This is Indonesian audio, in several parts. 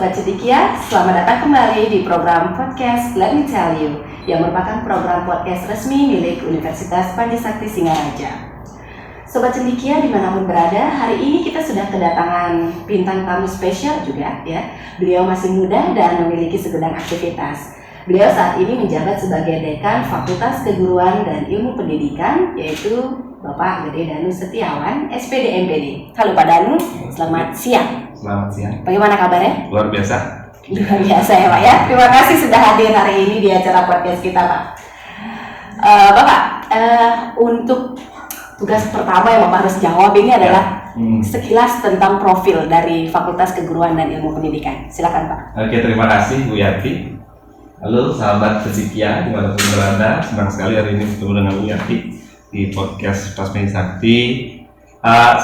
Sobat Cendekia, selamat datang kembali di program podcast Let Me Tell You yang merupakan program podcast resmi milik Universitas Panji Sakti Singaraja. Sobat Cendekia dimanapun berada, hari ini kita sudah kedatangan bintang tamu spesial juga ya. Beliau masih muda dan memiliki segudang aktivitas. Beliau saat ini menjabat sebagai Dekan Fakultas Keguruan dan Ilmu Pendidikan, yaitu Bapak Gede Danu Setiawan, SPD MPD. Halo Pak Danu, selamat siang. Selamat siang. Bagaimana kabarnya? Luar biasa. Luar biasa ya Pak ya. Terima kasih sudah hadir hari ini di acara podcast kita Pak. Bapak, untuk tugas pertama yang Bapak harus jawab ini adalah sekilas tentang profil dari Fakultas Keguruan dan Ilmu Pendidikan. Silakan Pak. Oke, terima kasih Bu Yati. Halo sahabat Cendekia dimanapun berada, senang sekali hari ini bertemu dengan Bu Yati di podcast Panji Sakti.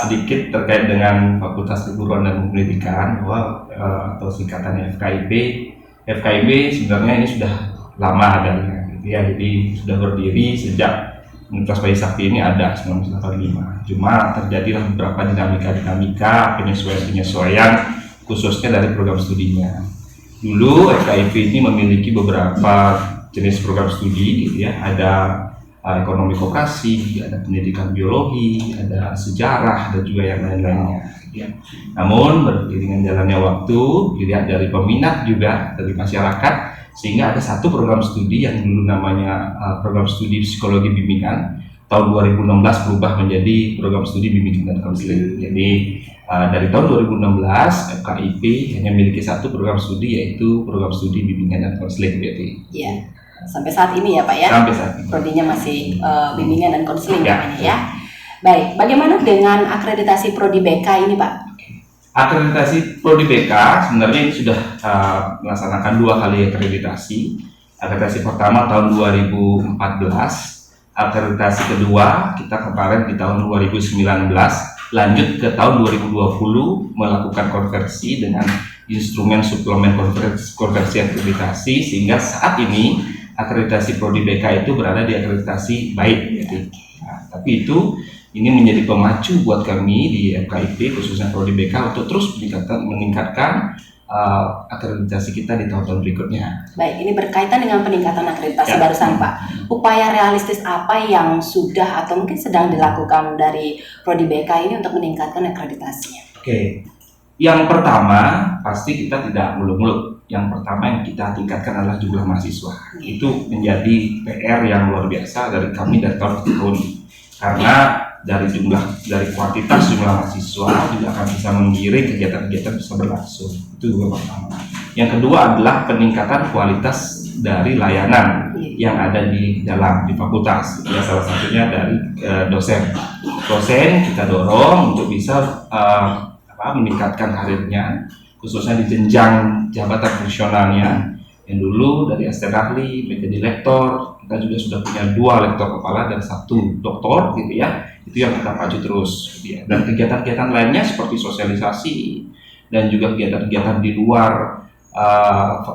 Sedikit terkait dengan Fakultas Keguruan dan Ilmu Pendidikan atau singkatannya FKIP. FKIP sebenarnya ini sudah lama adanya, gitu ya. Jadi sudah berdiri sejak Universitas Panji Sakti ini ada 1985. Cuma terjadilah beberapa dinamika, penyesuaian khususnya dari program studinya. Dulu FKIP ini memiliki beberapa jenis program studi, gitu ya. Ada ekonomi koperasi, ada pendidikan biologi, ada sejarah, dan juga yang lain-lainnya. Ya. Namun beriringan jalannya waktu, dilihat dari peminat juga dari masyarakat, sehingga ada satu program studi yang dulu namanya program studi psikologi bimbingan, tahun 2016 berubah menjadi program studi bimbingan dan konseling. Jadi dari tahun 2016 FKIP hanya memiliki satu program studi, yaitu program studi bimbingan dan konseling. Iya. Sampai saat ini ya Pak ya? Sampai saat ini. Prodinya masih bimbingan dan konseling ya. namanya ya. Baik, bagaimana dengan akreditasi Prodi BK ini Pak? Akreditasi Prodi BK sebenarnya ini sudah melaksanakan 2 kali akreditasi. Akreditasi pertama tahun 2014, akreditasi kedua kita kemarin di tahun 2019, lanjut ke tahun 2020 melakukan konversi dengan instrumen suplemen konversi akreditasi, sehingga saat ini akreditasi Prodi BK itu berada di akreditasi baik. Tapi ini menjadi pemacu buat kami di FKIP khususnya Prodi BK untuk terus meningkatkan akreditasi kita di tahun-tahun berikutnya. Baik, ini berkaitan dengan peningkatan akreditasi barusan Pak. Upaya realistis apa yang sudah atau mungkin sedang dilakukan dari Prodi BK ini untuk meningkatkan akreditasinya? Oke. Yang pertama, pasti kita tidak muluk-muluk. Yang pertama yang kita tingkatkan adalah jumlah mahasiswa. Itu menjadi PR yang luar biasa dari kami dari tahun ke tahun. Karena dari kuantitas jumlah mahasiswa juga akan bisa menggiring kegiatan-kegiatan bisa berlangsung. Itu juga pertama. Yang kedua adalah peningkatan kualitas dari layanan yang ada di fakultas. Ya, salah satunya dari dosen. Dosen kita dorong untuk bisa meningkatkan karirnya, khususnya di jenjang jabatan fungsionalnya. Yang dulu dari asisten ahli menjadi lektor, kita juga sudah punya 2 lektor kepala dan 1 doktor, gitu ya. Itu yang kita pacu terus, gitu ya. Dan kegiatan-kegiatan lainnya seperti sosialisasi dan juga kegiatan-kegiatan di luar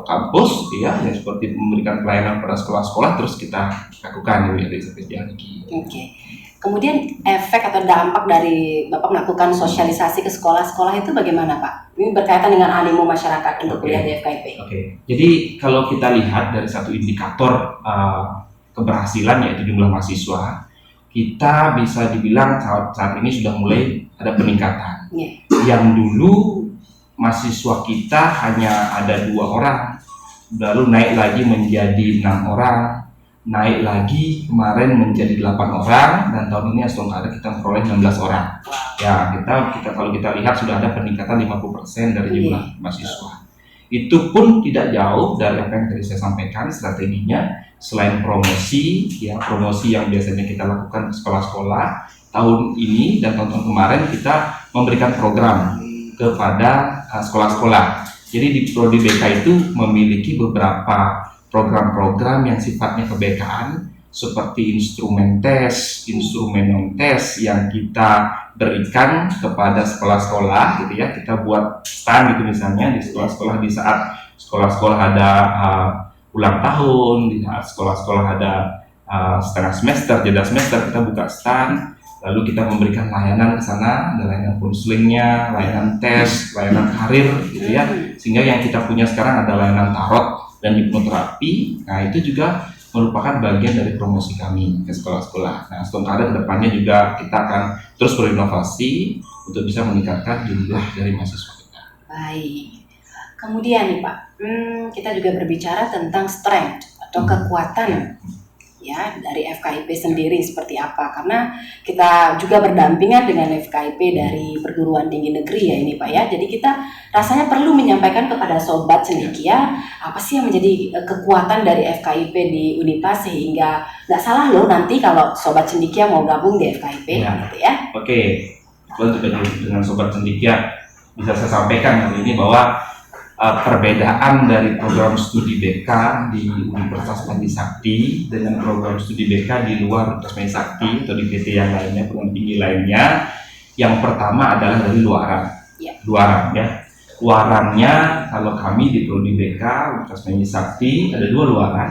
kampus, gitu ya, yang seperti memberikan pelayanan pada sekolah-sekolah terus kita lakukan, gitu ya, dari sampai hari ini. Oke. Kemudian efek atau dampak dari Bapak melakukan sosialisasi ke sekolah-sekolah itu bagaimana Pak? Ini berkaitan dengan animo masyarakat untuk kuliah di FKIP. Oke. Jadi kalau kita lihat dari satu indikator keberhasilan yaitu jumlah mahasiswa, kita bisa dibilang saat ini sudah mulai ada peningkatan. Yang dulu mahasiswa kita hanya ada 2 orang, lalu naik lagi menjadi 6 orang, naik lagi kemarin menjadi 8 orang, dan tahun ini Astronada kita memperoleh 16 orang. Ya, kita kalau kita lihat sudah ada peningkatan 50% dari jumlah mahasiswa. Itu pun tidak jauh dari apa yang tadi saya sampaikan strateginya. Selain promosi yang biasanya kita lakukan ke sekolah-sekolah, tahun ini dan tahun kemarin kita memberikan program kepada sekolah-sekolah. Jadi di Prodi BK itu memiliki beberapa program-program yang sifatnya kebekaan, seperti instrumen tes, instrumen non-tes yang kita berikan kepada sekolah-sekolah, gitu ya. Kita buat stand gitu misalnya di sekolah-sekolah di saat sekolah-sekolah ada ulang tahun, di saat sekolah-sekolah ada setengah semester, jeda semester, kita buka stand. Lalu kita memberikan layanan ke sana, ada layanan konselingnya, layanan tes, layanan karir, gitu ya. Sehingga yang kita punya sekarang adalah layanan tarot dan hipnoterapi. Nah, itu juga merupakan bagian dari promosi kami ke sekolah-sekolah. Nah, Stone Kader kedepannya juga kita akan terus berinovasi untuk bisa meningkatkan jumlah dari mahasiswa kita. Baik. Kemudian nih Pak, kita juga berbicara tentang strength atau kekuatan ya dari FKIP sendiri seperti apa, karena kita juga berdampingan dengan FKIP dari perguruan tinggi negeri ya ini Pak ya. Jadi kita rasanya perlu menyampaikan kepada sobat cendekia apa sih yang menjadi kekuatan dari FKIP di Univas, sehingga nggak salah loh nanti kalau sobat cendekia mau gabung di FKIP gitu ya. Oke, dengan sobat cendekia bisa saya sampaikan hari ini bahwa perbedaan dari program studi BK di Universitas Pandisakti dengan program studi BK di luar Universitas Pandisakti atau di PT yang lainnya, perguruan tinggi lainnya, yang pertama adalah dari luaran. Luaran ya. Luarannya kalau kami di prodi BK Universitas Pandisakti ada dua luaran.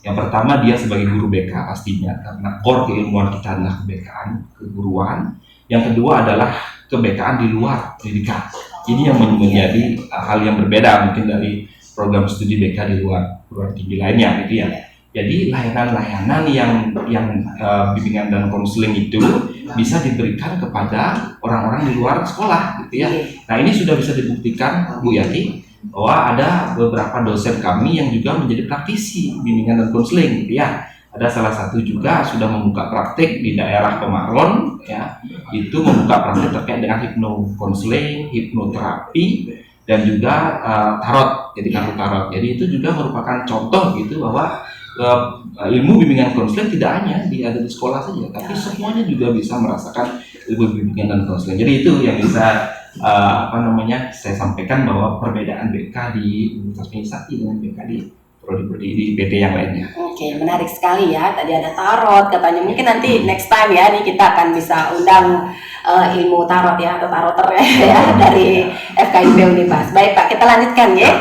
Yang pertama dia sebagai guru BK pastinya, karena core keilmuan kita adalah kebekaan, keguruan. Yang kedua adalah kebekaan di luar pendidikan. Ini yang menjadi hal yang berbeda mungkin dari program studi BK di luar perguruan tinggi lainnya gitu ya. Jadi layanan-layanan yang bimbingan dan konseling itu bisa diberikan kepada orang-orang di luar sekolah gitu ya. Nah, ini sudah bisa dibuktikan Bu Yati bahwa ada beberapa dosen kami yang juga menjadi praktisi bimbingan dan konseling gitu ya. Ada salah satu juga sudah membuka praktik di daerah Pemaron ya, itu membuka praktik terkait dengan hipnokonseling, hipnoterapi dan juga tarot, jadi kartu tarot. Jadi itu juga merupakan contoh gitu bahwa ilmu bimbingan konseling tidak hanya ada di sekolah saja, tapi semuanya juga bisa merasakan ilmu bimbingan dan konseling. Jadi itu yang bisa saya sampaikan bahwa perbedaan BK di Universitas Pandisakti dengan BK di prodi-prodi di PT yang lainnya. Oke, menarik sekali ya. Tadi ada tarot katanya. Mungkin nanti next time ya, nih kita akan bisa undang ilmu tarot ya atau taroter ya dari FKIP Univas. Baik Pak, kita lanjutkan ya.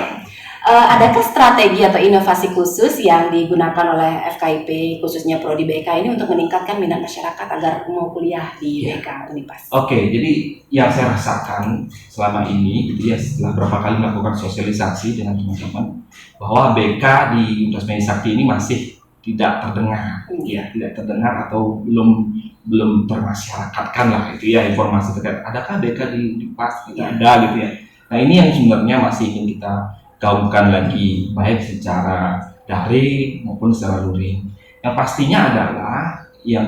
Adakah strategi atau inovasi khusus yang digunakan oleh FKIP khususnya prodi BK ini untuk meningkatkan minat masyarakat agar mau kuliah di BK Univas? Oke, jadi yang saya rasakan selama ini gitu ya, setelah berapa kali melakukan sosialisasi dengan teman-teman, bahwa BK di Universitas Pandisakti ini masih tidak terdengar, ya, tidak terdengar atau belum termasyarakatkan lah itu ya informasi terkait adakah BK di Univas, tidak ada gitu ya. Nah, ini yang sebenarnya masih ingin kita gaungkan lagi baik secara daring maupun secara luring. Yang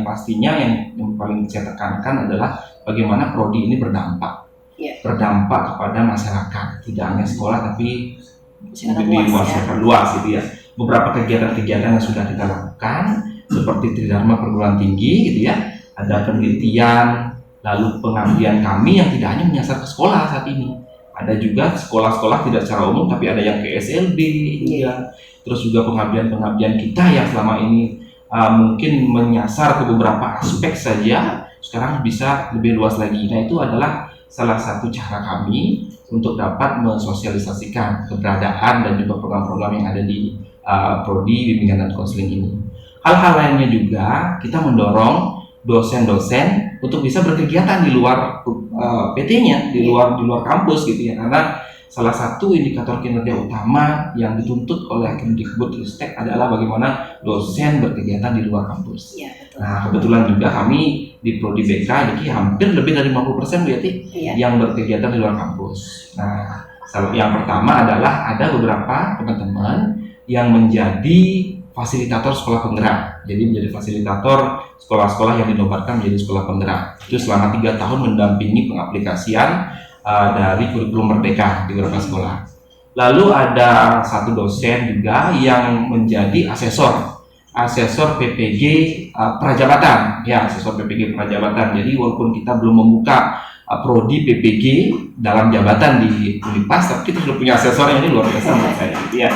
pastinya yang paling saya tekankan adalah bagaimana prodi ini berdampak kepada masyarakat, tidak hanya sekolah tapi masyarakat luas gitu ya. Beberapa kegiatan-kegiatan yang sudah kita lakukan seperti Tridharma perguruan tinggi gitu ya, ada penelitian, lalu pengabdian kami yang tidak hanya menyasar ke sekolah saat ini. Ada juga sekolah-sekolah tidak secara umum, tapi ada yang ke SLB, ya. Terus juga pengabdian kita yang selama ini mungkin menyasar ke beberapa aspek saja, sekarang bisa lebih luas lagi. Nah, itu adalah salah satu cara kami untuk dapat mensosialisasikan keberadaan dan juga program-program yang ada di prodi bimbingan dan konseling ini. Hal-hal lainnya juga kita mendorong dosen-dosen untuk bisa berkegiatan di luar PT-nya, di luar kampus gitu ya, karena salah satu indikator kinerja utama yang dituntut oleh Kemdikbudristek adalah bagaimana dosen berkegiatan di luar kampus. Ya, betul. Nah, kebetulan juga kami di prodi BK ini hampir lebih dari 50% berarti yang berkegiatan di luar kampus. Nah, yang pertama adalah ada beberapa teman-teman yang menjadi fasilitator sekolah penggerak. Jadi menjadi fasilitator sekolah-sekolah yang dinobatkan menjadi sekolah penggerak. Itu selama 3 tahun mendampingi pengaplikasian dari kurikulum Merdeka di beberapa sekolah. Lalu ada satu dosen juga yang menjadi asesor PPG Prajabatan. Ya, asesor PPG Prajabatan. Jadi walaupun kita belum membuka prodi PPG dalam jabatan di Univas, tapi kita sudah punya asesor yang ini luar biasa menurut saya. Ya.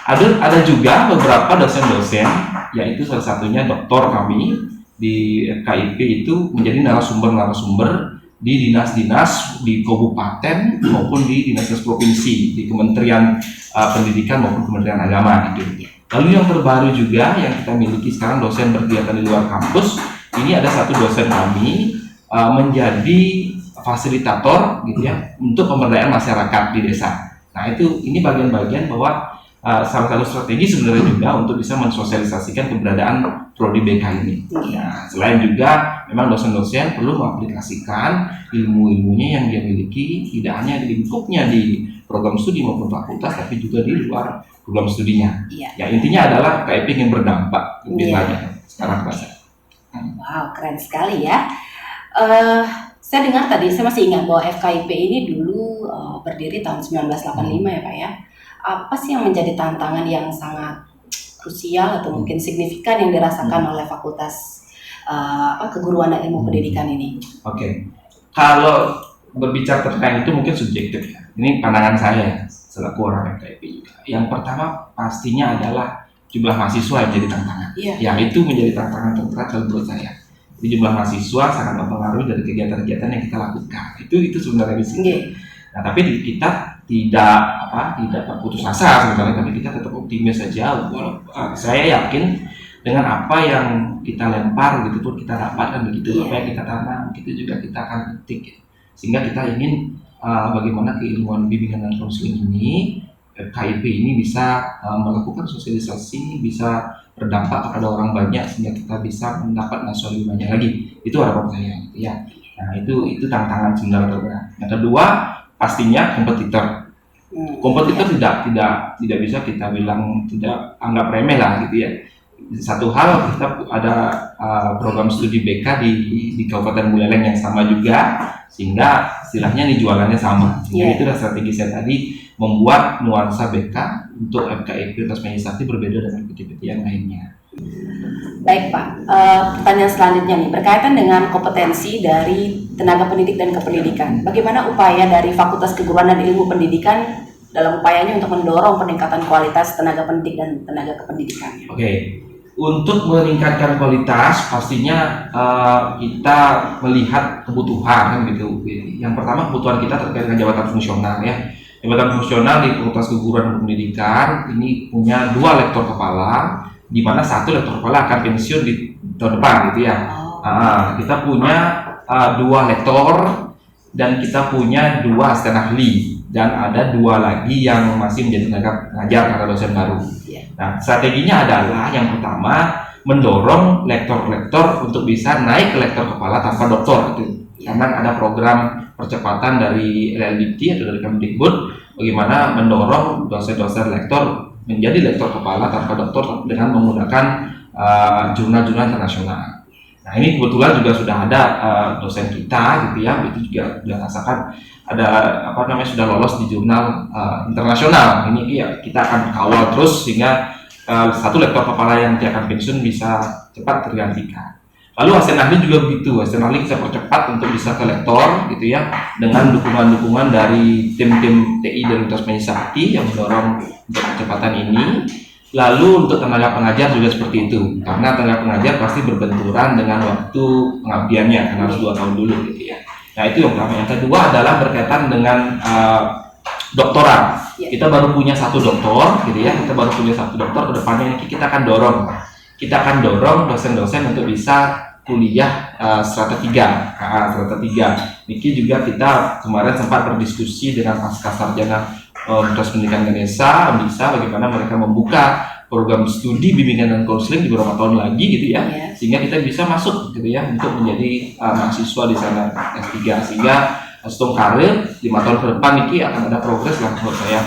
Ada juga beberapa dosen-dosen, yaitu salah satunya doktor kami di FKIP itu menjadi narasumber di dinas-dinas di kabupaten maupun di dinas provinsi, di Kementerian Pendidikan maupun Kementerian Agama gitu. Lalu yang terbaru juga yang kita miliki sekarang dosen berkegiatan di luar kampus, ini ada satu dosen kami menjadi fasilitator gitu ya untuk pemberdayaan masyarakat di desa. Nah ini bagian-bagian bahwa salah satu strategi sebenarnya juga untuk bisa mensosialisasikan keberadaan prodi BK ini. Nah, selain juga memang dosen-dosen perlu mengaplikasikan ilmu-ilmunya yang dia miliki tidak hanya di lingkupnya di program studi maupun fakultas, tapi juga di luar program studinya. Ya intinya adalah KIP ingin berdampak lebih banyak sekarang bahasa. Wow, keren sekali ya. Saya dengar tadi, saya masih ingat bahwa FKIP ini dulu berdiri tahun 1985 ya Pak ya. Apa sih yang menjadi tantangan yang sangat krusial atau mungkin signifikan yang dirasakan oleh Fakultas Keguruan dan Ilmu Pendidikan ini? Oke. Kalau berbicara terkait itu mungkin subjektif ya. Ini pandangan saya selaku orang FKIP juga. Yang pertama pastinya adalah jumlah mahasiswa yang menjadi tantangan. Ya itu menjadi tantangan terberat kalau menurut saya. Jadi jumlah mahasiswa sangat mempengaruhi dari kegiatan-kegiatan yang kita lakukan. Itu sebenarnya di sini. Nah, tapi kita tidak putus asa sebenarnya, tapi kita tetap optimis saja. Saya yakin dengan apa yang kita lempar gitu pun kita dapatkan begitu, apa yang kita tanam gitu juga kita akan petik. Sehingga kita ingin bagaimana keilmuan bimbingan dan konseling ini, KIP ini bisa melakukan sosialisasi, bisa berdampak kepada orang banyak sehingga kita bisa mendapat mahasiswa lebih banyak lagi. Itu harapan saya gitu ya. Nah, itu tantangan sebenarnya terberat. Yang kedua pastinya kompetitor. Kompetitor tidak bisa kita bilang tidak anggap remeh lah gitu ya. Satu hal kita ada program studi BK di Kabupaten Buleleng yang sama juga, sehingga istilahnya nih jualannya sama. Itulah strategi saya tadi, membuat nuansa BK untuk FKIP Universitas Sakti berbeda dengan PT-PT yang lainnya. Baik Pak, pertanyaan selanjutnya nih berkaitan dengan kompetensi dari tenaga pendidik dan kependidikan. Bagaimana upaya dari Fakultas Keguruan dan Ilmu Pendidikan dalam upayanya untuk mendorong peningkatan kualitas tenaga pendidik dan tenaga kependidikan? Oke. Untuk meningkatkan kualitas pastinya kita melihat kebutuhan kan gitu. Yang pertama kebutuhan kita terkait dengan jabatan fungsional ya. Jabatan fungsional di Fakultas Keguruan dan Pendidikan ini punya 2 lektor kepala, di mana 1 lektor kepala akan pensiun di tahun depan gitu ya. Kita punya 2 lektor dan kita punya 2 asisten ahli dan ada 2 lagi yang masih menjadi tenaga pengajar karena dosen baru. Nah, strateginya adalah yang pertama mendorong lektor-lektor untuk bisa naik ke lektor kepala tanpa doktor gitu. Karena ada program percepatan dari LLDT atau dari Kemdikbud bagaimana mendorong dosen-dosen lektor menjadi lektor kepala tanpa doktor dengan menggunakan jurnal-jurnal internasional. Nah, ini kebetulan juga sudah ada dosen kita gitu ya, itu juga sudah rasakan ada sudah lolos di jurnal internasional. Ini ya kita akan kawal terus sehingga 1 lektor kepala yang akan pensiun bisa cepat tergantikan. Lalu asisten ahli juga begitu, asisten ahli bisa percepat untuk bisa ke lektor gitu ya, dengan dukungan-dukungan dari tim-tim TI dari Universitas Sakti yang mendorong untuk percepatan ini. Lalu untuk tenaga pengajar juga seperti itu, karena tenaga pengajar pasti berbenturan dengan waktu pengabdiannya karena harus 2 tahun dulu gitu ya. Nah, itu yang pertama. Yang kedua adalah berkaitan dengan doktoral. Kita baru punya 1 doktor gitu ya. Kita baru punya 1 doktor, ke depannya kita akan dorong dosen-dosen untuk bisa kuliah strata 3. Niki juga kita kemarin sempat berdiskusi dengan pasca sarjana Universitas Pendidikan Ganesha, bisa bagaimana mereka membuka program studi bimbingan dan konseling di beberapa tahun lagi gitu ya, sehingga kita bisa masuk gitu ya untuk menjadi mahasiswa di sana S3, sehingga setelah karir 5 tahun ke depan Niki akan ada progres lah menurut saya,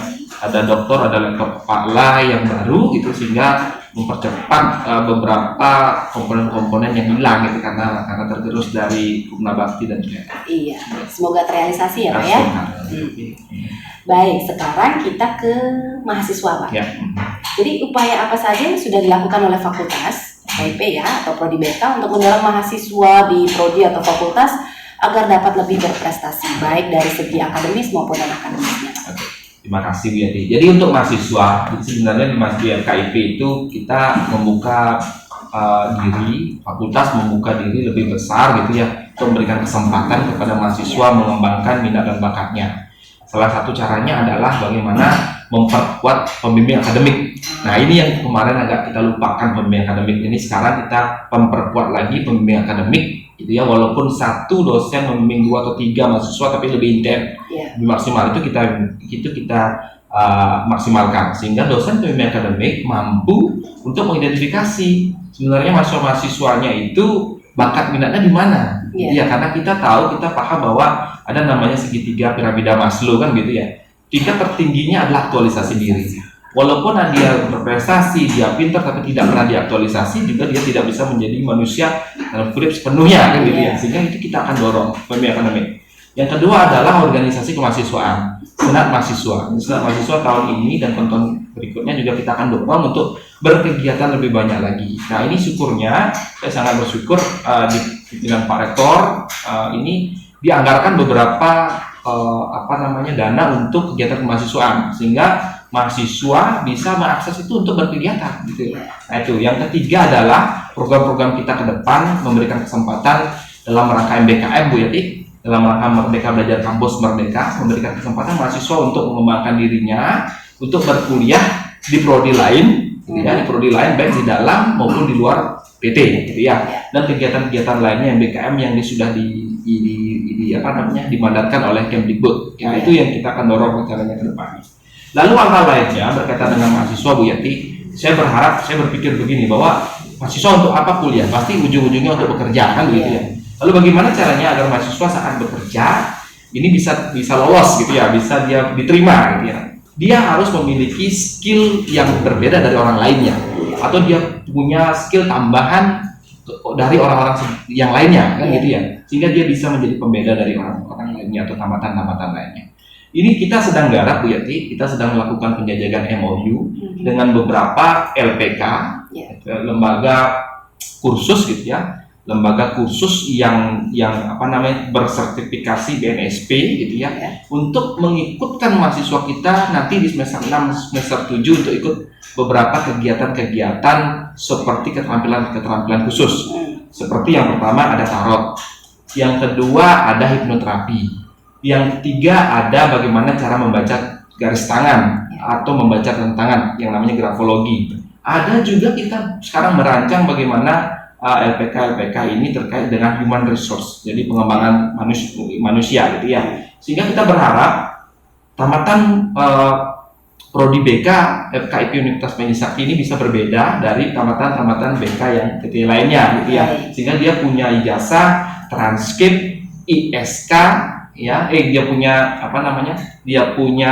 ada doktor, ada lektor kepala yang baru gitu, sehingga mempercepat beberapa komponen-komponen yang hilang gitu karena tergerus dari Kumna Bakti dan juga. Iya, semoga terrealisasi ya Pak ya. Baik, sekarang kita ke mahasiswa Pak. Jadi upaya apa saja yang sudah dilakukan oleh fakultas FKIP ya atau prodi BK untuk mendorong mahasiswa di prodi atau fakultas agar dapat lebih berprestasi baik dari segi akademis maupun non-akademisnya. Terima kasih Bu Yati. Jadi untuk mahasiswa, sebenarnya di FKIP itu kita membuka diri, fakultas membuka diri lebih besar gitu ya, untuk memberikan kesempatan kepada mahasiswa mengembangkan minat dan bakatnya. Salah satu caranya adalah bagaimana memperkuat pembimbing akademik. Nah, ini yang kemarin agak kita lupakan, pembimbing akademik ini sekarang kita memperkuat lagi pembimbing akademik gitu ya, walaupun 1 dosen membimbing 2 atau 3 mahasiswa tapi lebih intens, lebih maksimal. Itu kita maksimalkan, sehingga dosen pembimbing akademik mampu untuk mengidentifikasi sebenarnya mahasiswanya itu bakat minatnya di mana. Ya, karena kita tahu, kita paham bahwa ada namanya segitiga piramida Maslow kan gitu ya. Tingkat tertingginya adalah aktualisasi diri. Walaupun dia berprestasi, dia pintar, tapi tidak pernah diaktualisasi, juga dia tidak bisa menjadi manusia dalam hidup sepenuhnya kan gitu ya. Sehingga itu kita akan dorong pembimbing akademik. Yang kedua adalah organisasi kemahasiswaan, senat mahasiswa. Senat mahasiswa tahun ini dan tahun berikutnya juga kita akan dorong untuk berkegiatan lebih banyak lagi. Nah, ini syukurnya saya sangat bersyukur dengan Pak Rektor ini dianggarkan beberapa dana untuk kegiatan kemahasiswaan, sehingga mahasiswa bisa mengakses itu untuk berkegiatan gitu. Nah, itu yang ketiga adalah program-program kita ke depan memberikan kesempatan dalam rangka MBKM Bu Yati, dalam rangka Merdeka Belajar Kampus Merdeka, memberikan kesempatan mahasiswa untuk mengembangkan dirinya untuk berkuliah di prodi lain, ya, di prodi lain baik di dalam maupun di luar PT, gitu ya. Dan kegiatan-kegiatan lainnya MBKM yang sudah dimandatkan oleh Kemdikbud. Ya, itu yang kita akan dorong rencananya ke depan. Lalu hal lainnya berkaitan dengan mahasiswa Bu Yati, saya berpikir begini, bahwa mahasiswa untuk apa kuliah? Pasti ujung-ujungnya untuk bekerja kan begitu ya. Lalu bagaimana caranya agar mahasiswa saat bekerja ini bisa lolos gitu ya, bisa dia diterima gitu ya. Dia harus memiliki skill yang berbeda dari orang lainnya, atau dia punya skill tambahan dari orang-orang yang lainnya kan gitu ya, sehingga dia bisa menjadi pembeda dari orang-orang lainnya atau tamatan-tamatan lainnya. Ini kita sedang garap Bu Yati, kita sedang melakukan penjajakan MOU dengan beberapa LPK, lembaga kursus gitu ya, lembaga kursus yang bersertifikasi BNSP gitu ya, untuk mengikutkan mahasiswa kita nanti di semester 6, semester 7 untuk ikut beberapa kegiatan-kegiatan seperti keterampilan khusus. Seperti yang pertama ada tarot, yang kedua ada hipnoterapi, yang ketiga ada bagaimana cara membaca garis tangan atau membaca tangan yang namanya grafologi. Ada juga kita sekarang merancang bagaimana LPK ini terkait dengan human resource, jadi pengembangan manusia gitu ya. Sehingga kita berharap tamatan prodi BK FKIP Universitas Panji Sakti ini bisa berbeda dari tamatan-tamatan BK yang ketiga lainnya gitu ya. Sehingga dia punya ijazah, transkrip, ISK ya, dia punya dia punya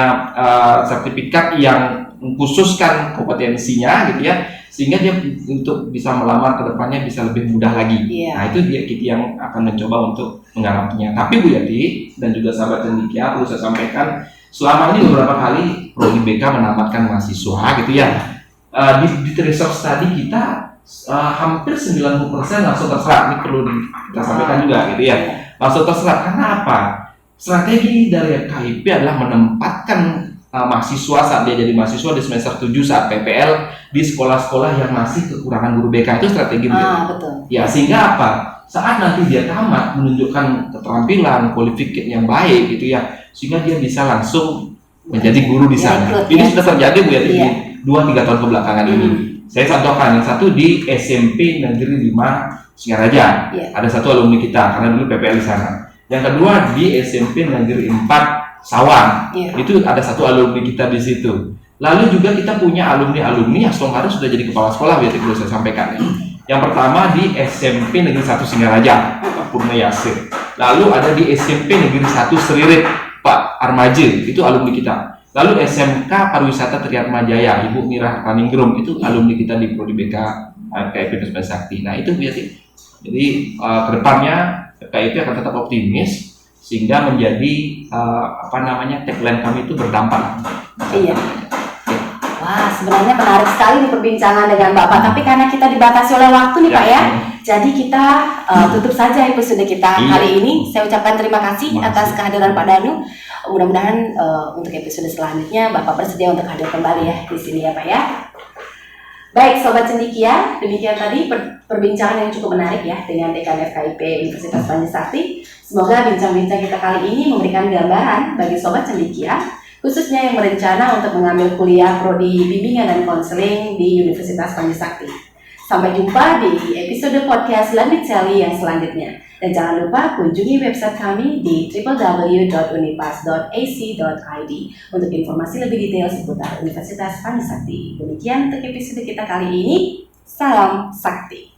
sertifikat yang mengkhususkan kompetensinya gitu ya, sehingga dia untuk bisa melamar ke depannya bisa lebih mudah lagi. Nah, itu dia kita yang akan mencoba untuk menggarapnya. Tapi Bu Yati dan juga sahabat cendikia, perlu saya sampaikan, selama ini beberapa kali prodi BK menamatkan mahasiswa gitu ya, di research tadi kita hampir 90% langsung terserap. Ini perlu kita sampaikan juga gitu ya, langsung terserap. Karena apa? Strategi dari FKIP adalah menempatkan mahasiswa saat dia jadi mahasiswa di semester 7 saat PPL di sekolah-sekolah yang masih kekurangan guru BK. Itu strategi betul. Ya, sehingga apa? Saat nanti dia tamat menunjukkan keterampilan, kualifikasi yang baik gitu ya, sehingga dia bisa langsung menjadi guru di sana. Ini sudah terjadi Bu ya, di 2-3 tahun kebelakangan ini. Saya contohkan, yang satu di SMP Negeri 5 Singaraja. Ada satu alumni kita karena dulu PPL di sana. Yang kedua di SMP Negeri 4 Sawang, itu ada satu alumni kita di situ. Lalu juga kita punya alumni yang sekarang sudah jadi kepala sekolah, biar perlu saya sampaikan. Yang pertama di SMP Negeri 1 Singaraja, Pak Purna Yasir. Lalu ada di SMP Negeri 1 Seririt, Pak Armaji, itu alumni kita. Lalu SMK Pariwisata Triatma Jaya, Ibu Mira Paningrum, itu alumni kita di Prodi BK FKIP Universitas Sakti. Nah, itu berarti jadi kedepannya FKIP akan tetap optimis sehingga menjadi tagline kami itu berdampak. Iya. Wah, sebenarnya menarik sekali nih perbincangan dengan Bapak, tapi karena kita dibatasi oleh waktu nih Pak ya, jadi kita tutup saja episode kita kali ini. Saya ucapkan terima kasih atas kehadiran Pak Danu. Mudah-mudahan untuk episode selanjutnya Bapak bersedia untuk hadir kembali ya di sini ya Pak ya. Baik Sobat Cendikia, demikian tadi perbincangan yang cukup menarik ya dengan Dekan FKIP Universitas Panji Sakti. Semoga bincang-bincang kita kali ini memberikan gambaran bagi Sobat Cendikia, khususnya yang berencana untuk mengambil kuliah prodi bimbingan dan konseling di Universitas Panji Sakti. Sampai jumpa di episode podcast Let Me Tell You yang selanjutnya. Dan jangan lupa kunjungi website kami di www.unipas.ac.id untuk informasi lebih detail seputar Universitas Pandisakti. Demikian untuk episode kita kali ini. Salam Sakti.